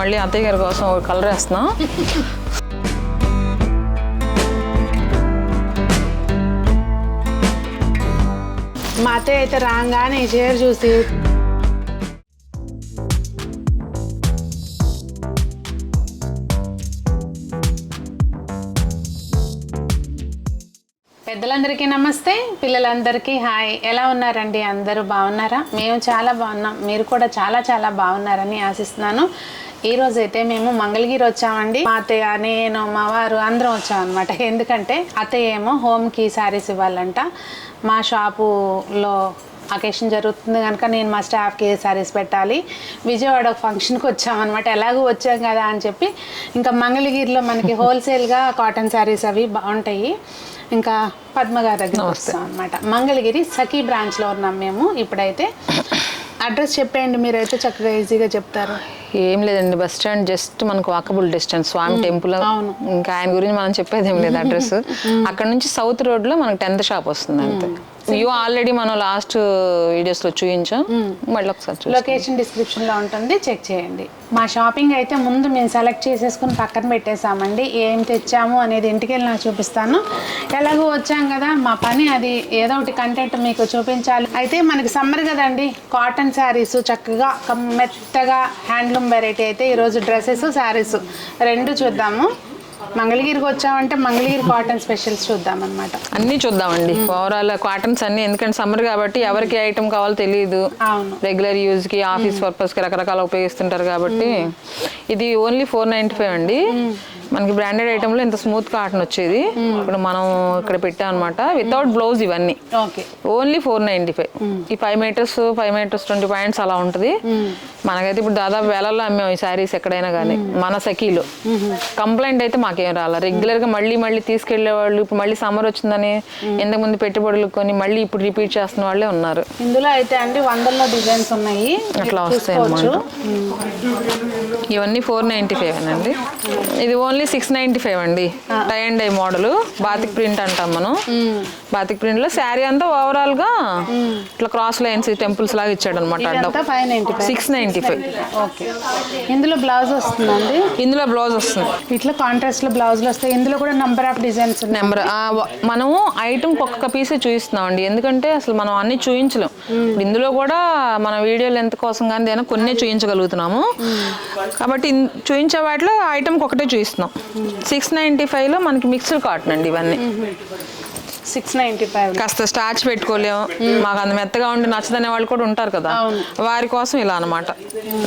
మళ్ళీ అత్తయ్య గారి కోసం ఒక కలర్ వేస్తున్నాం. మా అత్తయ్య అయితే రాగానే ఈ చీర చూసి పెద్దలందరికీ నమస్తే, పిల్లలందరికీ హాయ్. ఎలా ఉన్నారండి? అందరూ బాగున్నారా? మేము చాలా బాగున్నాం, మీరు కూడా చాలా చాలా బాగున్నారని ఆశిస్తున్నాను. ఈరోజు అయితే మేము మంగళగిరి వచ్చామండి. మా అత్తయ్య, నేను, మా వారు అందరం వచ్చామన్నమాట. ఎందుకంటే అత్తయ్య ఏమో హోమ్కి శారీస్ ఇవ్వాలంట. మా షాపులో అకేషన్ జరుగుతుంది కనుక నేను మా స్టాఫ్కి శారీస్ పెట్టాలి. విజయవాడ ఫంక్షన్కి వచ్చామన్నమాట. ఎలాగో వచ్చాం కదా అని చెప్పి ఇంకా మంగళగిరిలో మనకి హోల్సేల్గా కాటన్ శారీస్ అవి బాగుంటాయి. ఇంకా పద్మ గారి దగ్గర వస్తాం అనమాట. మంగళగిరి సఖీ బ్రాంచ్లో ఉన్నాం మేము ఇప్పుడైతే. అడ్రస్ చెప్పేయండి, మీరైతే చక్కగా ఈజీగా చెప్తారు. ఏం లేదండి, బస్ స్టాండ్ జస్ట్ మనకు వాకబుల్ డిస్టెన్స్, స్వామి టెంపుల్. ఇంకా ఆయన గురించి మనం చెప్పేది ఏం లేదు. అడ్రస్ అక్కడ నుంచి సౌత్ రోడ్ లో మనకు 10th షాప్ వస్తుంది అంతే. వ్యూ ఆల్రెడీ మనం లాస్ట్ వీడియోస్ లో చూపించాం, మళ్ళీ ఒకసారి లొకేషన్ డిస్క్రిప్షన్ లో ఉంటుంది, చెక్ చేయండి. మా షాపింగ్ అయితే ముందు మేము సెలెక్ట్ చేసేసుకుని పక్కన పెట్టేసామండి. ఏం తెచ్చాము అనేది ఇంటికి వెళ్ళి నాకు చూపిస్తాను. ఎలాగో వచ్చాం కదా, మా పని అది, ఏదో ఒకటి కంటెంట్ మీకు చూపించాలి. అయితే మనకి సమ్మర్ కదండి, కాటన్ శారీస్ చక్కగా మెత్తగా హ్యాండ్లూమ్ వెరైటీ అయితే ఈరోజు డ్రెస్సెస్ శారీస్ రెండు చూద్దాము. మంగళగిరికి వచ్చామంటే మంగళగిరి కాటన్ స్పెషల్స్ చూద్దాం అనమాట. అన్ని చూద్దామండి ఓవరాల్ కాటన్స్ అన్ని. ఎందుకంటే సమ్మర్ కాబట్టి ఎవరికి ఐటమ్ కావాలో తెలియదు. రెగ్యులర్ యూజ్ కి, ఆఫీస్ పర్పస్ కి రకరకాల ఉపయోగిస్తుంటారు కాబట్టి. ఇది ఓన్లీ 495 అండి. మనకి బ్రాండెడ్ ఐటమ్ లో ఇంత స్మూత్ కాటన్ వచ్చేది. ఇప్పుడు మనం ఇక్కడ పెట్టాం అనమాట, వితౌట్ బ్లౌజ్ ఇవన్నీ. ఓన్లీ 495. ఈ 5 మీటర్స్ 20 పాయింట్స్ అలా ఉంటుంది. మనకైతే ఇప్పుడు దాదాపు వేలల్లో అమ్మాం ఈ శారీస్ ఎక్కడైనా కానీ మన సఖీలో. కంప్లైంట్ అయితే మాకేం రాలా. రెగ్యులర్ గా మళ్ళీ తీసుకెళ్లే వాళ్ళు, ఇప్పుడు మళ్ళీ సమ్మర్ వచ్చిందని ఇంతకు ముందు పెట్టుబడులు కొని మళ్ళీ ఇప్పుడు రిపీట్ చేస్తున్న వాళ్ళే ఉన్నారు. ఇందులో అయితే అండి 100లో డిజైన్స్ ఉన్నాయి, అట్లా వస్తాయి అన్నమాట. ఇవన్నీ 495 అండి. ఇది ఓన్లీ 695 అండి. Tie and dye model, batik print అంటాం మనం. బాతిక్ ప్రింట్ లో శారీ అంతా ఓవరాల్ గా ఇట్లా క్రాస్ లైన్స్ టెంపుల్స్ లాగా ఇచ్చాడు అనమాట. 695. ఇందులో బ్లౌజ్ వస్తుందండి. ఇందులో బ్లౌజ్ వస్తుంది, ఇట్లా కాంట్రాస్ట్ లో బ్లౌజులు వస్తాయి. ఇందులో కూడా నెంబర్ ఆఫ్ డిజైన్స్. మనము ఐటమ్ ఒక్కొక్క పీసే చూపిస్తున్నాం అండి, ఎందుకంటే అసలు మనం అన్ని చూపించలేం. ఇందులో కూడా మన వీడియో లెంత్ కోసం కానీ ఏదైనా కొన్ని చూపించగలుగుతున్నాము కాబట్టి చూపించే వాటిలో ఐటమ్ ఒకటే చూపిస్తున్నాం. 695 లో మనకి మిక్స్డ్ కాటన్ అండి ఇవన్నీ. 695 కాస్త స్టార్చ్ పెట్టుకోలేము, మాకు అంత మెత్తగా ఉండి నచ్చదనే వాళ్ళు కూడా ఉంటారు కదా, వారి కోసం ఇలా అనమాట.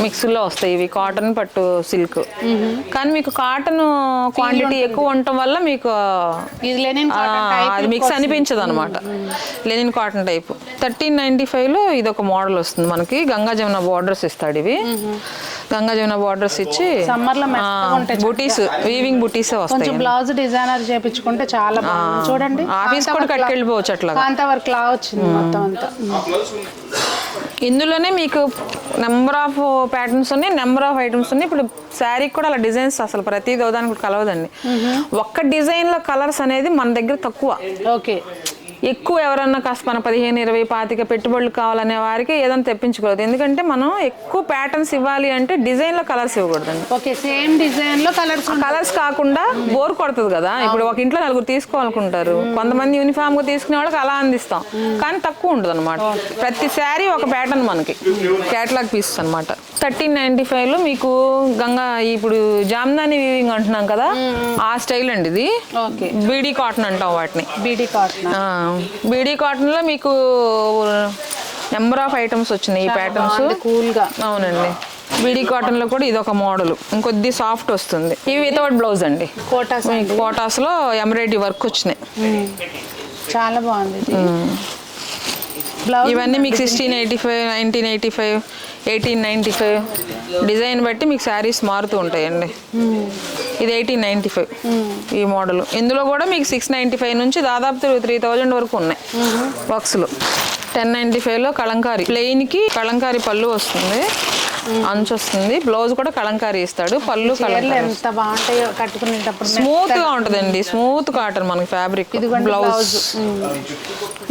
మిక్స్లో వస్తాయి ఇవి, కాటన్ పట్టు సిల్క్. కానీ మీకు కాటన్ క్వాంటిటీ ఎక్కువ ఉండటం వల్ల మీకు అది మిక్స్ అనిపించదు అనమాట. Linen cotton type. 1395 లో ఇది ఒక మోడల్ వస్తుంది మనకి. గంగా జమున బోర్డర్స్ ఇస్తాడు ఇవి. గంగా జమున బోర్డర్స్ ఇచ్చి బుటీస్, వీవింగ్ బుటీస్ వస్తాయి. బ్లౌజ్ డిజైనర్ చేపించుకుంటే చాలా బాగుంది చూడండి. ఆఫీస్ కూడా కట్టుకెళ్ళిపోవచ్చు అట్లా. కాంతావర్క్ లా వచ్చింది మొత్తం అంతా. ఇందులోనే మీకు నెంబర్ ఆఫ్ ప్యాటర్న్స్ ఉన్నాయి, నెంబర్ ఆఫ్ ఐటమ్స్ ఉన్నాయి. ఇప్పుడు శారీకి కూడా అలా డిజైన్స్ అసలు ప్రతిదీ దానికి కలవదండి. ఒక్క డిజైన్ లో కలర్స్ అనేది మన దగ్గర తక్కువ. ఓకే, ఎక్కువ ఎవరన్నా కాస్త మన 15, 20, 25 పెట్టుబడులు కావాలనే వారికి ఏదైనా తెప్పించుకోవద్దు. ఎందుకంటే మనం ఎక్కువ ప్యాటర్న్స్ ఇవ్వాలి అంటే డిజైన్ లో కలర్స్ ఇవ్వకూడదండి. ఓకే, సేమ్ డిజైన్ లో కలర్స్ కాకుండా బోర్ కొడుతుంది కదా. ఇప్పుడు ఒక ఇంట్లో 4 తీసుకోవాలనుకుంటారు, కొంతమంది యూనిఫామ్ గా తీసుకునే వాళ్ళకి అలా అందిస్తాం, కానీ తక్కువ ఉంటుంది అనమాట. ప్రతి శారీ ఒక ప్యాటర్న్ మనకి క్యాటలాగ్ పీసెస్ అనమాట. 1395 లో మీకు గంగా, ఇప్పుడు జామ్దాని వీవింగ్ అంటున్నాం కదా, ఆ స్టైల్ అండి ఇది. బీడీ కాటన్ అంటాం వాటిని. బీడీ కాటన్ లో మీకు నెంబర్ ఆఫ్ ఐటమ్స్ వచ్చినాయి ఈ ప్యాటర్న్స్ కూల్ గా. అవునండి, బీడీ కాటన్ లో కూడా ఇది ఒక మోడల్, ఇంకొద్ది సాఫ్ట్ వస్తుంది. ఇవి వితౌట్ బ్లౌజ్ అండి. కోటాస్ లో ఎంబ్రాయిడరీ వర్క్ వచ్చినాయి, చాలా బాగుంది. ఇవన్నీ మీకు 1685, 1985, 1895 డిజైన్ బట్టి మీకు శారీస్ మారుతూ ఉంటాయండి. ఇది 1895 ఈ మోడల్. ఇందులో కూడా మీకు 695 నుంచి దాదాపు 3000 వరకు ఉన్నాయి బాక్స్లో. 1095 లో కలంకారీ ప్లెయిన్ కి కలంకారీ పళ్ళు వస్తుంది, అంచు వస్తుంది. బ్లౌజ్ కూడా కలంకారీ ఇస్తాడు, పళ్ళు ఎంత బాగుంటాయో కట్టుకునేటప్పుడు. స్మూత్ గా ఉంటదండి, స్మూత్ కాటన్ మనకి ఫ్యాబ్రిక్. బ్లౌజ్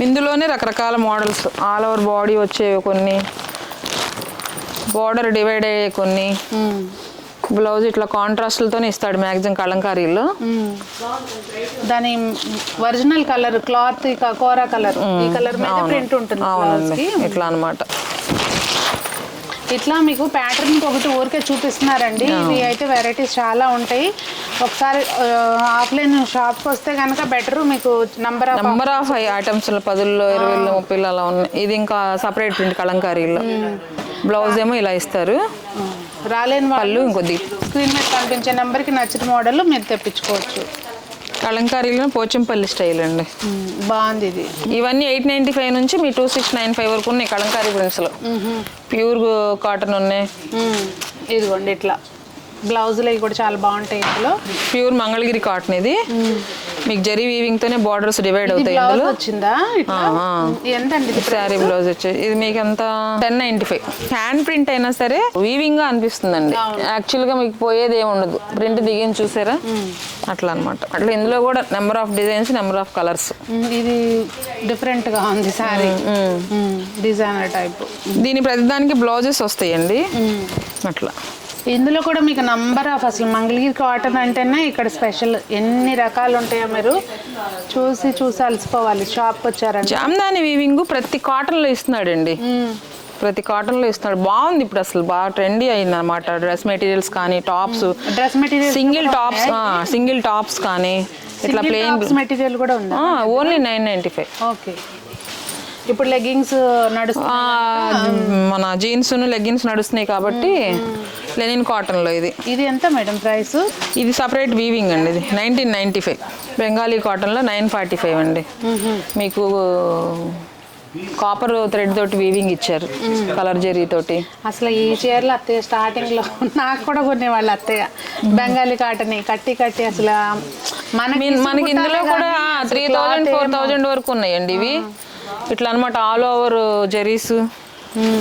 ఇందులోనే రకరకాల మోడల్స్, ఆల్ ఓవర్ బాడీ వచ్చేవి కొన్ని, బార్డర్ డివైడ్ అయ్యే కొన్ని, బ్లౌజ్ ఇట్లా కాంట్రాస్ట్లతోనే ఇస్తాడు మ్యాక్సిమం కలంకారీలో. దాని ఒరిజినల్ కలర్ క్లాత్ కోరా కలర్, ఈ కలర్ మీద ప్రింట్ ఉంటుంది. అవునండి, ఇట్లా అన్నమాట. ఇట్లా మీకు ప్యాటర్న్ ఒకటి ఊరికే చూపిస్తున్నారండి. ఇవి అయితే వెరైటీస్ చాలా ఉంటాయి. ఒకసారి ఆఫ్లైన్ షాప్కి వస్తే కనుక బెటర్. మీకు నంబర్ ఆఫ్ ఐటమ్స్ 10లో 20లో 30లో అలా ఉన్నాయి. ఇది ఇంకా సపరేట్ ప్రింట్ కలంకారీలో. బ్లౌజ్ ఏమో ఇలా ఇస్తారు. రాలేని వాళ్ళు ఇంకొద్ది స్క్రీన్ మీద కనిపించే నెంబర్కి నచ్చిన మోడల్ మీరు తెప్పించుకోవచ్చు. కలంకారీలో పోచంపల్లి స్టైల్ అండి, బాగుంది ఇది. ఇవన్నీ 895 నుంచి మీ 2695 వరకు ఉన్నాయి కలంకారీ ప్రింట్స్లో. ప్యూర్ కాటన్ ఉన్నాయి. ఇదిగోండి ఇట్లా బ్లౌజులు అవి కూడా చాలా బాగుంటాయి. ఇందులో ప్యూర్ మంగళగిరి కాటన్ ఇది. మీకు జరీ వీవింగ్ తోనే బార్డర్స్ డివైడ్ అవుతాయి. ఇందులో వచ్చిందా ఎంతండి శారీ బ్లౌజ్ వచ్చేది ఇది మీకు అంత 1095. హ్యాండ్ ప్రింట్ అయినా సరే వీవింగ్ గా అనిపిస్తుందండి. యాక్చువల్ గా మీకు పోయేది ఏమి ఉండదు. ప్రింట్ దిగింది చూసారా, అట్లా అనమాట. అట్లా ఇందులో కూడా number of designs, number of colours. ఇది డిఫరెంట్ గా ఉంది శారీ, డిజైనర్ టైప్. దీని ప్రతిదానికి బ్లౌజెస్ వస్తాయండి అట్లా. ఇందులో కూడా మీకు నంబర్ ఆఫ్, అసలు మంగళగిరి కాటన్ అంటేనే ఇక్కడ స్పెషల్. ఎన్ని రకాలు ఉంటాయో మీరు చూసి అలసిపోవాలి షాప్కి వచ్చారంటే. జామ్దాని వీవింగ్ ప్రతి కాటన్ లో ఇస్తున్నాడండి, ప్రతి కాటన్ లో ఇస్తున్నాడు. బాగుంది ఇప్పుడు, అసలు బాగా ట్రెండీ అయింది అనమాట. డ్రెస్ మెటీరియల్స్ కానీ, tops, dress material, single tops కానీ, ఇట్లా ప్లెయిన్ మెటీరియల్ కూడా ఉందా? ఓన్లీ 995. ఓకే. ఇప్పుడు లెగ్గింగ్స్ మన జీన్స్ లెగ్గిన్స్ నడుస్తున్నాయి కాబట్టి లెనిన్ కాటన్ లో ఇది ఎంత మేడం ప్రైస్? ఇది సపరేట్ వీవింగ్ అండి. ఇది 1995. బెంగాలీ కాటన్ లో 945 అండి. మీకు కాపర్ థ్రెడ్ తోటి వీవింగ్ ఇచ్చారు, కలర్ జెరీ తోటి. అసలు ఈ చీరలు అత్తయ్య స్టార్టింగ్ లో నాకు కూడా కొనేవాళ్ళు అత్తయ్య. బెంగాలీ కాటన్ కట్టి అసలు మనకి ఇందులో కూడా 3000 4000 వరకు ఉన్నాయండి ఇవి. ఇట్లా అనమాట, ఆల్ ఓవర్ జెరీస్.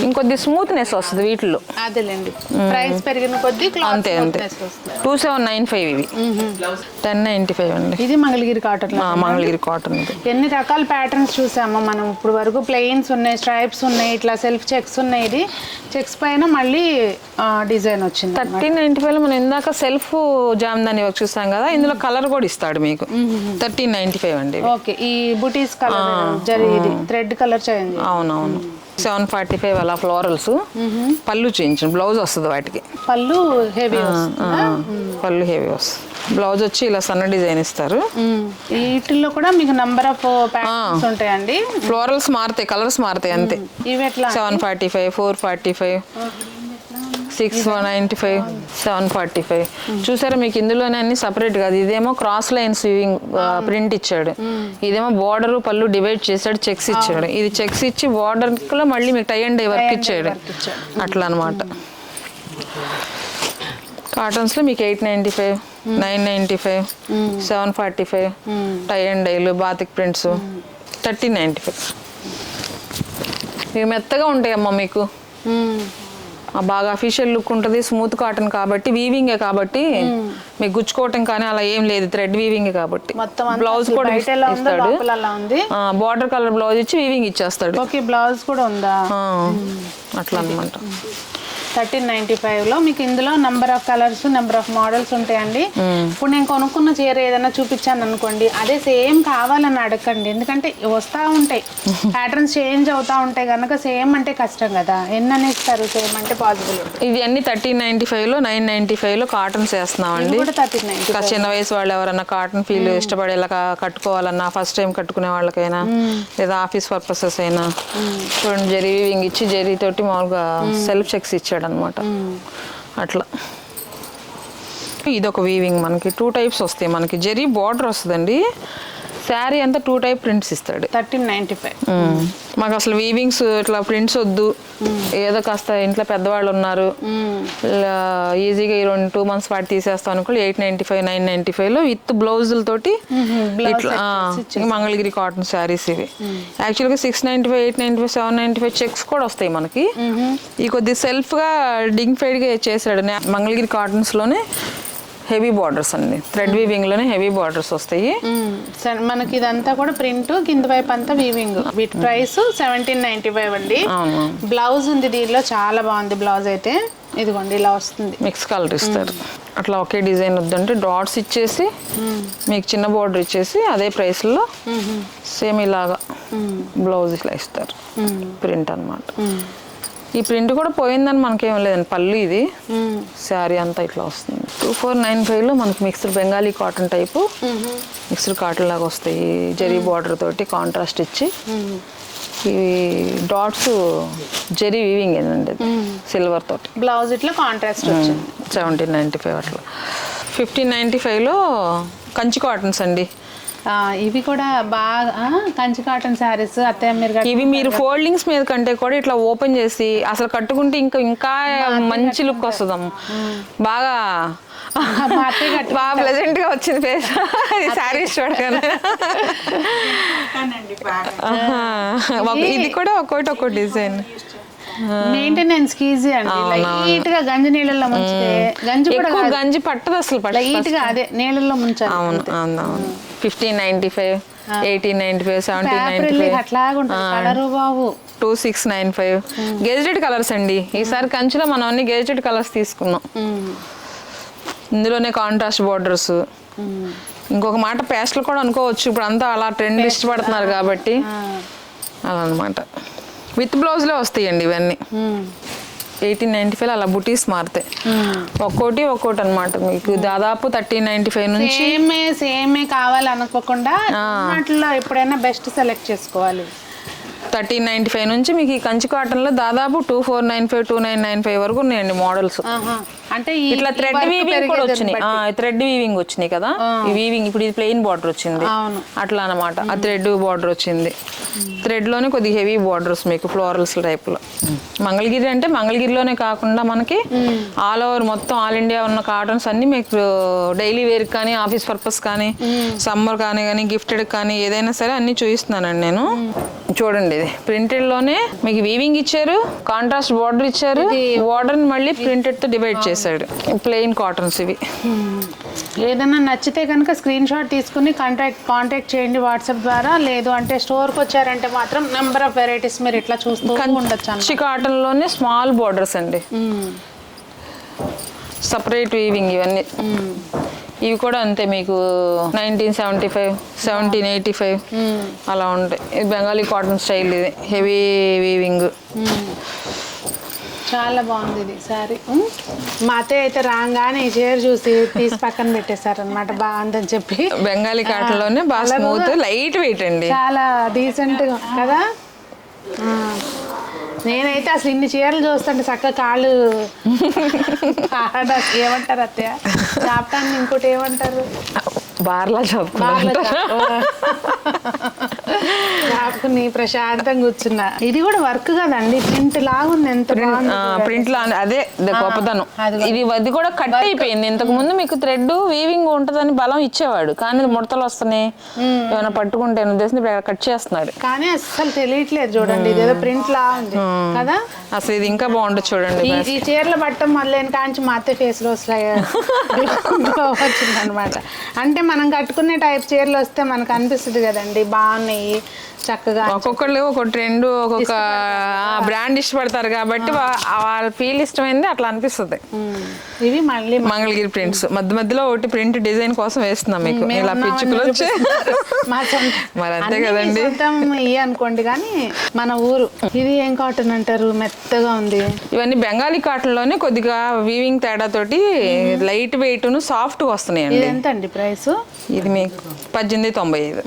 ఇంకొద్ది స్మూత్నెస్ వస్తుంది వీటిలో. అదేలేండి, ప్రైస్ పెరిగిన కొద్ది అంతే 2795. ఇవి 1095 అండి. ఇది మంగళగిరి కాటన్. మంగళగిరి కాటన్. ఎన్ని రకాల ప్యాటర్న్స్ చూసామో మనం ఇప్పుడు వరకు. ప్లెయిన్స్ ఉన్నాయి, స్ట్రైప్స్ ఉన్నాయి, ఇట్లా సెల్ఫ్ చెక్స్ ఉన్నాయి. ఇది చెక్స్ పైన మళ్ళీ డిజైన్ వచ్చింది. 1395లో మనం ఇందాక సెల్ఫ్ జామ్దాని వర్క్ చూసాం కదా, ఇందులో కలర్ కూడా ఇస్తాడు మీకు. 1395 అండి. ఓకే, ఈ బుటీస్ కలర్ జరీ, ఇది థ్రెడ్ కలర్ చేంజ్. అవునవును. 745 అలా ఫ్లోరల్స్. పళ్ళు చేయించండి, బ్లౌజ్ వస్తుంది వాటికి. పళ్ళు హెవీ పళ్ళు హెవీ వస్తుంది. బ్లౌజ్ వచ్చి ఇలా సన్న డిజైన్ ఇస్తారు. వీటిల్లో కూడా మీకు నంబర్ ఆఫ్ ప్యాటర్న్స్ ఉంటాయండి. ఫ్లోరల్స్ మారుతాయి, కలర్స్ మారుతాయి అంతే. ఇవి ఎట్లా? 745, 445, 695, 745. చూసారా, మీకు ఇందులోనే అన్ని సపరేట్ కాదు. ఇదేమో క్రాస్ లైన్స్ వీవింగ్ ప్రింట్ ఇచ్చాడు. ఇదేమో బార్డర్ పళ్ళు డివైడ్ చేశాడు, చెక్స్ ఇచ్చాడు. ఇది చెక్స్ ఇచ్చి బార్డర్ లో మళ్ళీ మీకు టై అండ్ డై వర్క్ ఇచ్చాడు. అట్లా అనమాట. కాటన్స్ లో మీకు 895, 995, 745, టై అండ్ డైలు, బాతిక్ ప్రింట్స్ 1395. ఇవి మెత్తగా ఉంటాయమ్మా మీకు, బాగా అఫీషియల్ లుక్ ఉంటుంది. స్మూత్ కాటన్ కాబట్టి, వీవింగే కాబట్టి మీకు గుచ్చుకోవటం కానీ అలా ఏం లేదు. థ్రెడ్ వీవింగ్ కాబట్టి. బ్లౌజ్ కూడా ఇస్తాడు, బార్డర్ కలర్ బ్లౌజ్ ఇచ్చి వీవింగ్ ఇచ్చేస్తాడు. ఓకే, బ్లౌజ్ కూడా ఉందా? అట్లా అనమాట. 1395లో మీకు ఇందులో number of colours, number of models ఉంటాయండి. ఇప్పుడు నేను కొనుక్కున్న చీర ఏదైనా చూపించాను అనుకోండి, అదే సేమ్ కావాలని అడగండి. ఎందుకంటే వస్తూ ఉంటాయి ప్యాటర్న్స్, చేంజ్ అవుతా ఉంటాయి కనుక సేమ్ అంటే కష్టం కదా. ఎన్ని అనేస్తారు సేమ్ అంటే పాసిబుల్. ఇది అన్ని 1395లో 995లో కాటన్స్ వేస్తున్నామండి. 1395. చిన్న వయసు వాళ్ళు ఎవరన్నా కాటన్ ఫీల్ ఇష్టపడేలా కట్టుకోవాలన్నా, ఫస్ట్ టైం కట్టుకునే వాళ్ళకైనా, లేదా ఆఫీస్ పర్పసెస్ అయినా చూడండి, జరీ వీవింగ్ ఇచ్చి జరీ తోటి మామూలుగా సెల్ఫ్ చెక్స్ ఇచ్చాడు అనమాట. అట్లా ఇదొక వీవింగ్. మనకి 2 టైప్స్ వస్తాయి. మనకి జరీ బార్డర్ వస్తుందండి, శారీ అంతా 2 టైప్ ప్రింట్స్ ఇస్తాడు. 1395. మాకు అసలు వీవింగ్స్ ఇట్లా ప్రింట్స్ వద్దు, ఏదో కాస్త ఇంట్లో పెద్దవాళ్ళు ఉన్నారు, ఈజీగా 2 months పాటు తీసేస్తాం అనుకో 895, 995లో విత్ బ్లౌజులతోటి ఇట్లా మంగళగిరి కాటన్ శారీస్ ఇవి. యాక్చువల్గా 695, 895, 795 చెక్స్ కూడా వస్తాయి మనకి. ఈ కొద్ది సెల్ఫ్గా డిగ్నిఫైడ్గా చేసాడు. మంగళగిరి కాటన్స్లోనే హెవీ బార్డర్స్ అండి, థ్రెడ్ వీవింగ్ లోనే హెవీ బార్డర్స్ వస్తాయి. మనకి ఇదంతా కూడా ప్రింట్, కింద వైపు అంతా వీవింగ్. వీటి ప్రైస్ 1795 అండి. బ్లౌజ్ ఉంది దీనిలో, చాలా బాగుంది బ్లౌజ్ అయితే. ఇదిగోండి ఇలా వస్తుంది. మిక్స్ కలర్ ఇస్తారు. అట్లా ఒకే డిజైన్ వద్దంటే డాట్స్ ఇచ్చేసి మీకు చిన్న బోర్డర్ ఇచ్చేసి అదే ప్రైస్లో సేమ్ ఇలాగా బ్లౌజ్ ఇలా ఇస్తారు. ప్రింట్ అన్నమాట. ఈ ప్రింట్ కూడా పోయిందని మనకేం లేదండి. పళ్ళు ఇది శారీ అంతా ఇట్లా వస్తుంది. 2495లో మనకి mixed Bengali cotton type mixed cotton లాగా వస్తాయి. జరీ బార్డర్ తోటి కాంట్రాస్ట్ ఇచ్చి ఇవి డాట్స్ జరీ వీవింగ్ ఏంటండి సిల్వర్ తోటి. బ్లౌజ్ ఇట్లా కాంట్రాస్ట్ వచ్చింది. 1795 అట్లా. 1595లో కంచి కాటన్స్ అండి. ఇవి కూడా బాగా కంచి కాటన్ శారీస్ అత్తయ్య మీరు ఇవి మీరు ఫోల్డింగ్స్ మీద కంటే కూడా ఇట్లా ఓపెన్ చేసి అసలు కట్టుకుంటే ఇంకా మంచి లుక్ వస్తుందమ్మ. బాగా బాగా ప్లెజెంట్ గా వచ్చింది ఫేస్ శారీస్ చూడగానే. ఇది కూడా ఒక్కో డిజైన్. మెయింటెనెన్స్ ఈజీ అండి. లైట్ గా గంజి నీళ్ళల్లో ముంచితే గంజి పట్టదు అసలు. లైట్ గా అదే నీళ్ళల్లో ముంచాలి. అవును. 1595, 1895, 1795, అట్లాగా ఉంటుంది కలరు బాబు. 2695 గెజెటెడ్ కలర్స్ అండి. ఈసారి కంచిలో మనం అన్ని గెజెటెడ్ కలర్స్ తీసుకున్నాం. ఇందులోనే కాంట్రాస్ట్ బోర్డర్స్. ఇంకొక మాట పేస్ట్లు కూడా అనుకోవచ్చు. ఇప్పుడు అంతా అలా ట్రెండ్ ఇష్టపడుతున్నారు కాబట్టి అలా అనమాట. విత్ బ్లౌజ్లో వస్తాయండి ఇవన్నీ. 1895 అలా బుటీస్ మారుతాయి. ఒక్కోటి అనమాట. మీకు దాదాపు 1395 నుంచి సేమే కావాలనుకోకుండా వాటిలో ఎప్పుడైనా బెస్ట్ సెలెక్ట్ చేసుకోవాలి. 1395 నుంచి మీకు ఈ కంచి కాటన్లో దాదాపు 2495, 2995 వరకు ఉన్నాయండి మోడల్స్. అంటే ఇట్లా థ్రెడ్ వీవింగ్ కూడా వచ్చినాయి. థ్రెడ్ వీవింగ్ వచ్చినాయి కదా. ఈ వీవింగ్ ఇప్పుడు ఇది ప్లెయిన్ బార్డర్ వచ్చింది అట్లా అనమాట. ఆ థ్రెడ్ బార్డర్ వచ్చింది. థ్రెడ్ లోనే కొద్దిగా హెవీ బార్డర్స్ మీకు ఫ్లోరల్స్ టైప్ లో. మంగళగిరి అంటే మంగళగిరిలోనే కాకుండా మనకి ఆల్ ఓవర్ మొత్తం ఆల్ ఇండియా ఉన్న కాటన్స్ అన్ని మీకు డైలీ వేర్ కానీ ఆఫీస్ పర్పస్ కానీ సమ్మర్ కానీ గిఫ్టెడ్ కానీ ఏదైనా సరే అన్ని చూపిస్తున్నానండి నేను. చూడండి ఇది ప్రింటెడ్ లోనే మీకు వీవింగ్ ఇచ్చారు, కాంట్రాస్ట్ బార్డర్ ఇచ్చారు, బార్డర్ మళ్ళీ ప్రింటెడ్ తో డివైడ్ చేశాడు. ప్లెయిన్ కాటన్స్ ఇవి. ఏదైనా నచ్చితే కనుక స్క్రీన్ షాట్ తీసుకుని కాంటాక్ట్ చేయండి వాట్సాప్ ద్వారా. లేదు అంటే స్టోర్కి వచ్చారంటే మాత్రం నెంబర్ ఆఫ్ వెరైటీస్ మీరు ఇట్లా చూస్తూ ఉండొచ్చు. కంచి కాటన్ లోనే స్మాల్ బోర్డర్స్ అండి. సపరేట్ వీవింగ్ ఇవన్నీ. ఇవి కూడా అంతే మీకు 1975, 1785 అలా ఉంటాయి. ఇది బెంగాలీ కాటన్ స్టైల్. ఇది హెవీ వీవింగ్. చాలా బాగుంది ఇది శారీ. మా అత్తయ్య అయితే రాగానే ఈ చీర చూసి తీసి పక్కన పెట్టేశారనమాట. బాగుందని చెప్పి. బెంగాలీ కాటన్ లోనే బాగా స్మూత్ లైట్ వెయిట్ అండి. చాలా డీసెంట్ కదా. నేనైతే అసలు ఇన్ని చీరలు చూస్తుంటే చక్కగా కాళ్ళు ఏమంటారు అత్తయ్య చాపటాన్ని ఇంకోటి ఏమంటారు బార్లా చాపుకుని ప్రశాంతంగా కూర్చున్నా. ఇది కూడా వర్క్ కదండి. ప్రింట్ లాగుంది. ఎంత ప్రింట్ లా అదే గొప్పదనం. ఇది కూడా కట్ అయిపోయింది. ఇంతకు ముందు మీకు థ్రెడ్ వీవింగ్ ఉంటదని బలం ఇచ్చేవాడు కానీ ముడతలు వస్తున్నాయి ఏమైనా పట్టుకుంటే ఉద్దేశం కట్ చేస్తున్నాడు. కానీ అసలు తెలియట్లేదు చూడండి. ఇదేదో ప్రింట్ లా ఉంది కదా. అసలు ఇది ఇంకా బాగుంటుంది చూడండి. ఈ చీరలు పట్టడం మొదలైన కాంచి మా అత్త ఫేస్ లో వచ్చింది అనమాట. అంటే మనం కట్టుకునే టైప్ చీరలు వస్తే మనకు అనిపిస్తుంది కదండి బాగున్నాయి చక్కగా. ఒక్కొక్కళ్ళు ఒక్కొక్క ట్రెండ్ ఒక్కొక్క బ్రాండ్ ఇష్టపడతారు కాబట్టి వాళ్ళ ఫీల్ ఇష్టమైంది అట్లా అనిపిస్తుంది. ఇవి మళ్ళీ మంగళగిరి ప్రింట్స్ మధ్యలో ఒకటి ప్రింట్ డిజైన్ కోసం వేస్తున్నాం మీకు. ఇలా పిచ్చుకులు వచ్చి మరి అంతే కదండి. ఇవి అనుకోండి కానీ మన ఊరు. ఇది ఏం కాటన్ అంటారు? మెత్తగా ఉంది. ఇవన్నీ బెంగాలీ కాటన్ లోనే కొద్దిగా వీవింగ్ తేడా తోటి లైట్ వెయిట్ సాఫ్ట్ గా వస్తున్నాయి అండి. ఎంత అండి ప్రైస్? ఇది మీకు 1895.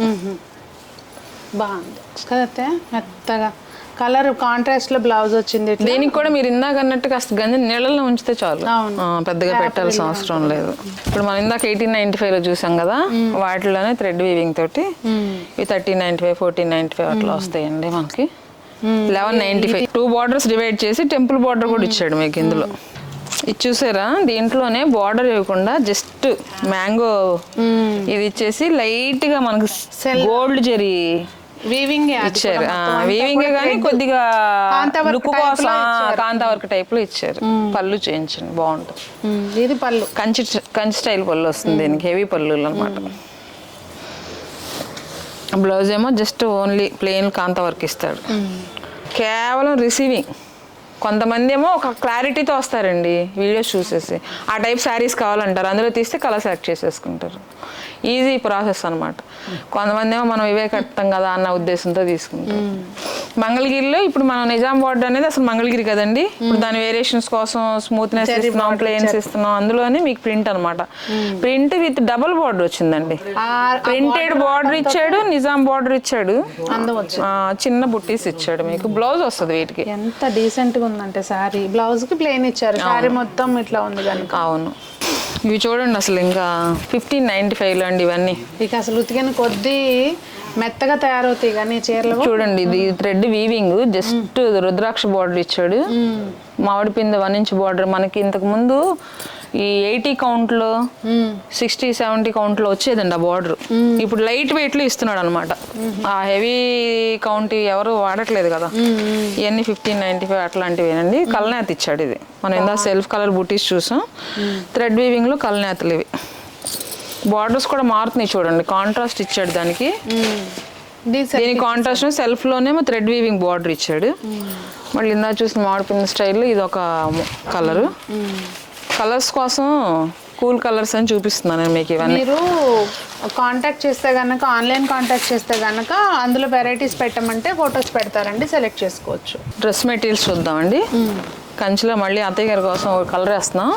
బాగుంది కదా. మెత్తగా కలర్ కాంట్రాస్ట్ లో బ్లౌజ్ వచ్చింది. దీనికి కూడా మీరు ఇందాక అన్నట్టు కాస్త గంజి నీళ్ళలో ఉంచితే చాలు. పెద్దగా పెట్టాల్సిన అవసరం లేదు. ఇప్పుడు మనం ఇందాక 1895 లో చూసాం కదా వాటిలోనే థ్రెడ్ వీవింగ్ తోటి ఇవి 1395, 1495 అట్లా వస్తాయండి మనకి. 1195 2 బార్డర్స్ డివైడ్ చేసి టెంపుల్ బార్డర్ కూడా ఇచ్చాడు మీకు ఇందులో. ఇది చూసారా దీంట్లోనే బార్డర్ ఇవ్వకుండా జస్ట్ మ్యాంగో ఇది ఇచ్చేసి లైట్ గా మనకు గోల్డ్ జరీ వీవింగ్ ఇచ్చారు. వీవింగ్ కానీ కొద్దిగా లుక్ కోసం కాంతా వర్క్ టైప్ లో ఇచ్చారు. పళ్ళు చేయించండి బాగుంటుంది. ఇది పళ్ళు కంచి స్టైల్ పళ్ళు వస్తుంది దీనికి. హెవీ పళ్ళు అనమాట. బ్లౌజ్ ఏమో జస్ట్ ఓన్లీ ప్లెయిన్ కాంతా వర్క్ ఇస్తాడు. కేవలం రిసీవింగ్ కొంతమంది ఏమో ఒక క్లారిటీతో వస్తారండి వీడియోస్ చూసేసి, ఆ టైప్ శారీస్ కావాలంటారు, అందులో తీస్తే కలర్ సెలెక్ట్ చేసేసుకుంటారు. ఈజీ ప్రాసెస్ అనమాట. కొంతమంది ఏమో మనం ఇవే కడతాం కదా అన్న ఉద్దేశంతో తీసుకుంటాం. మంగళగిరిలో ఇప్పుడు మనం నిజాం బార్డర్ అనేది అసలు మంగళగిరి కదండి, ఇప్పుడు దాని వేరియేషన్స్ కోసం స్మూత్నెస్ ఇస్తున్నాం, ప్లేన్స్ ఇస్తున్నాం, అందులోనే మీకు ప్రింట్ అనమాట. ప్రింట్ విత్ డబుల్ బార్డర్ వచ్చిందండి. ప్రింటెడ్ బార్డర్ ఇచ్చాడు, నిజాం బార్డర్ ఇచ్చాడు, చిన్న బుట్టీస్ ఇచ్చాడు. మీకు బ్లౌజ్ వస్తుంది వీటికి. ఎంత డీసెంట్ గా ఉందంటే సారీ, బ్లౌజ్ కి ప్లేన్ ఇచ్చారు, సారీ మొత్తం ఇట్లా ఉంది కనుక. అవును, ఇవి చూడండి అసలు ఇంకా 1595 అండి ఇవన్నీ. ఇక అసలు ఉతికిన కొద్దీ మెత్తగా తయారవుతాయి కానీ చీరలు. చూడండి ఇది థ్రెడ్ వీవింగ్, జస్ట్ రుద్రాక్ష బార్డర్ ఇచ్చాడు, మామిడి పిండి 1 ఇంచ్ బార్డర్. మనకి ఇంతకు ముందు ఈ 80 కౌంట్లో 60-70 కౌంట్లో వచ్చేదండి ఆ బార్డర్. ఇప్పుడు లైట్ వెయిట్ లో ఇస్తున్నాడు అనమాట. ఆ హెవీ కౌంట్ ఎవరు వాడట్లేదు కదా, ఇవన్నీ 1595 అట్లాంటివేనండి. కల్నేత ఇచ్చాడు ఇది. మనం ఇందా సెల్ఫ్ కలర్ బూటీస్ చూసాం, థ్రెడ్ వీవింగ్ లో కల్నేతలు ఇవి. బార్డర్స్ కూడా మారుతున్నాయి చూడండి, కాంట్రాస్ట్ ఇచ్చాడు దానికి. దీని కాంట్రాస్ట్ సెల్ఫ్ లోనేమో థ్రెడ్ వీవింగ్ బార్డర్ ఇచ్చాడు. మళ్ళీ ఇందా చూసిన మామిడిపిండి స్టైల్లో ఇది ఒక కలరు. కలర్స్ కోసం కూల్ కలర్స్ అని చూపిస్తున్నాను నేను మీకు. ఇవన్నీ మీరు కాంటాక్ట్ చేస్తే కనుక, ఆన్లైన్ కాంటాక్ట్ చేస్తే కనుక అందులో వెరైటీస్ పెట్టమంటే ఫొటోస్ పెడతారండి, సెలెక్ట్ చేసుకోవచ్చు. డ్రెస్ మెటీరియల్స్ చూద్దామండి. కంచిలో మళ్ళీ అత్తయ్య గారి కోసం ఒక కలర్ వేస్తున్నాం.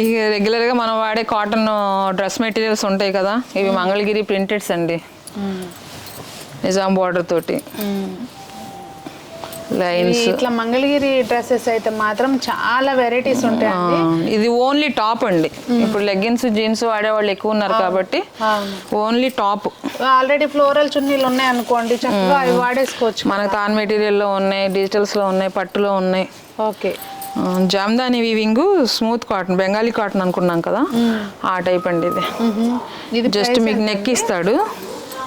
ఇక రెగ్యులర్గా మనం వాడే కాటన్ డ్రెస్ మెటీరియల్స్ ఉంటాయి కదా, ఇవి మంగళగిరి ప్రింటెడ్స్ అండి, నిజాం బార్డర్ తోటి లైన్స్. ఇట్లా మంగళగిరి డ్రెస్సెస్ అయితే మాత్రం చాలా వెరైటీస్ ఉంటాయండి. ఇది ఓన్లీ టాప్ అండి. ఇప్పుడు లెగ్గిన్స్ జీన్స్ వాడే వాళ్ళు ఎక్కువ ఉన్నారు కాబట్టి ఓన్లీ టాప్. ఆల్రెడీ ఫ్లోరల్ చున్నీలు ఉన్నాయి అనుకోండి, చక్కగా అవి వాడేసుకోవచ్చు. మనకు తాన్ మెటీరియల్లో ఉన్నాయి, డిజిటల్స్ లో ఉన్నాయి, పట్టులో ఉన్నాయి. Okay. Jamdani weaving, smooth cotton, Bengali cotton అనుకున్నాం కదా, ఆ టైప్ అండి ఇది. ఇది జస్ట్ మీకు నెక్ ఇస్తాడు,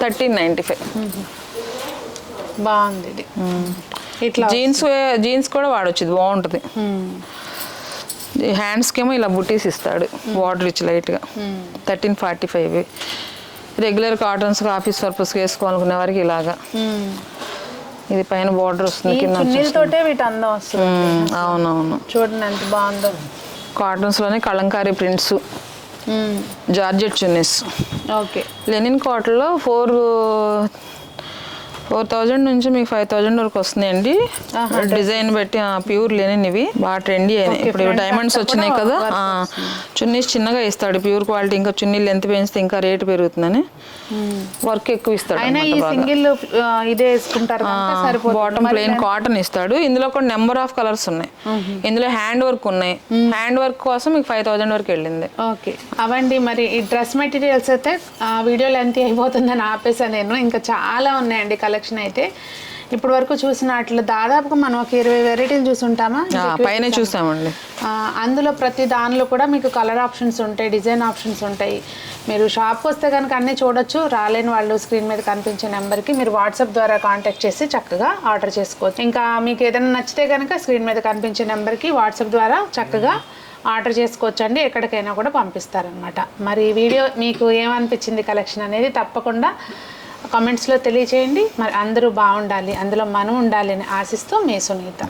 1395. బాగుంది ఇది. ఇట్లా జీన్స్ కూడా వాడచ్చు, ఇది బాగుంటుంది. హ్యాండ్స్కి ఏమో ఇలా బుటీస్ ఇస్తాడు, బార్డర్ ఇచ్చి లైట్గా. 1345. రెగ్యులర్ కాటన్స్ ఆఫీస్ పర్పస్కి వేసుకోవాలనుకునే వారికి ఇలాగా. ఇది పైన బార్డర్ వస్తుంది, కింద వీటి అందం వస్తుంది. అవునవును, చూడండి ఎంత బాగుందో. కాటన్స్ లోనే కలంకారీ ప్రింట్స్, జార్జెట్ చున్నీస్. ఓకే. లెనిన్ కాటన్లో 4000 నుంచి మీకు 5000 వరకు వస్తున్నాయండి, డిజైన్ బట్టి. ప్యూర్ లెనిన్ ఇవి బాగా ట్రెండీ అయినాయి ఇప్పుడు. డైమండ్స్ వచ్చినాయి కదా, చున్నీస్ చిన్నగా ఇస్తాడు, ప్యూర్ క్వాలిటీ. ఇంకా చున్నీ లెంత్ పెంచితే ఇంకా రేటు పెరుగుతుందని వర్క్ ఎక్కువ ఇస్తాడు. బాటమ్ ప్లెయిన్ కాటన్ ఇస్తాడు. ఇందులో కూడా నెంబర్ ఆఫ్ కలర్స్ ఉన్నాయి. ఇందులో హ్యాండ్ వర్క్ ఉన్నాయి, హ్యాండ్ వర్క్ కోసం మీకు 5000 వరకు వెళ్ళింది. ఓకే. అవండి మరి ఈ డ్రెస్ మెటీరియల్స్ అయితే వీడియో లెంత్ అయిపోతుందని ఆపేసా నేను. ఇంకా చాలా ఉన్నాయండి కలెక్షన్ అయితే. ఇప్పుడు వరకు చూసినట్లు దాదాపుగా మనం ఒక 20 వెరైటీలు చూసుంటామా, పైన చూసామండి. అందులో ప్రతి దానిలో కూడా మీకు కలర్ ఆప్షన్స్ ఉంటాయి, డిజైన్ ఆప్షన్స్ ఉంటాయి. మీరు షాప్కి వస్తే కనుక అన్నీ చూడొచ్చు. రాలేని వాళ్ళు స్క్రీన్ మీద కనిపించే నెంబర్కి మీరు వాట్సాప్ ద్వారా కాంటాక్ట్ చేసి చక్కగా ఆర్డర్ చేసుకోవచ్చు. ఇంకా మీకు ఏదైనా నచ్చితే కనుక స్క్రీన్ మీద కనిపించే నెంబర్కి వాట్సాప్ ద్వారా చక్కగా ఆర్డర్ చేసుకోవచ్చండి, ఎక్కడికైనా కూడా పంపిస్తారనమాట. మరి ఈ వీడియో మీకు ఏమనిపించింది కలెక్షన్ అనేది తప్పకుండా కామెంట్స్లో తెలియచేయండి. మరి అందరూ బాగుండాలి, అందులో మనం ఉండాలి అని ఆశిస్తూ మీ సునీత.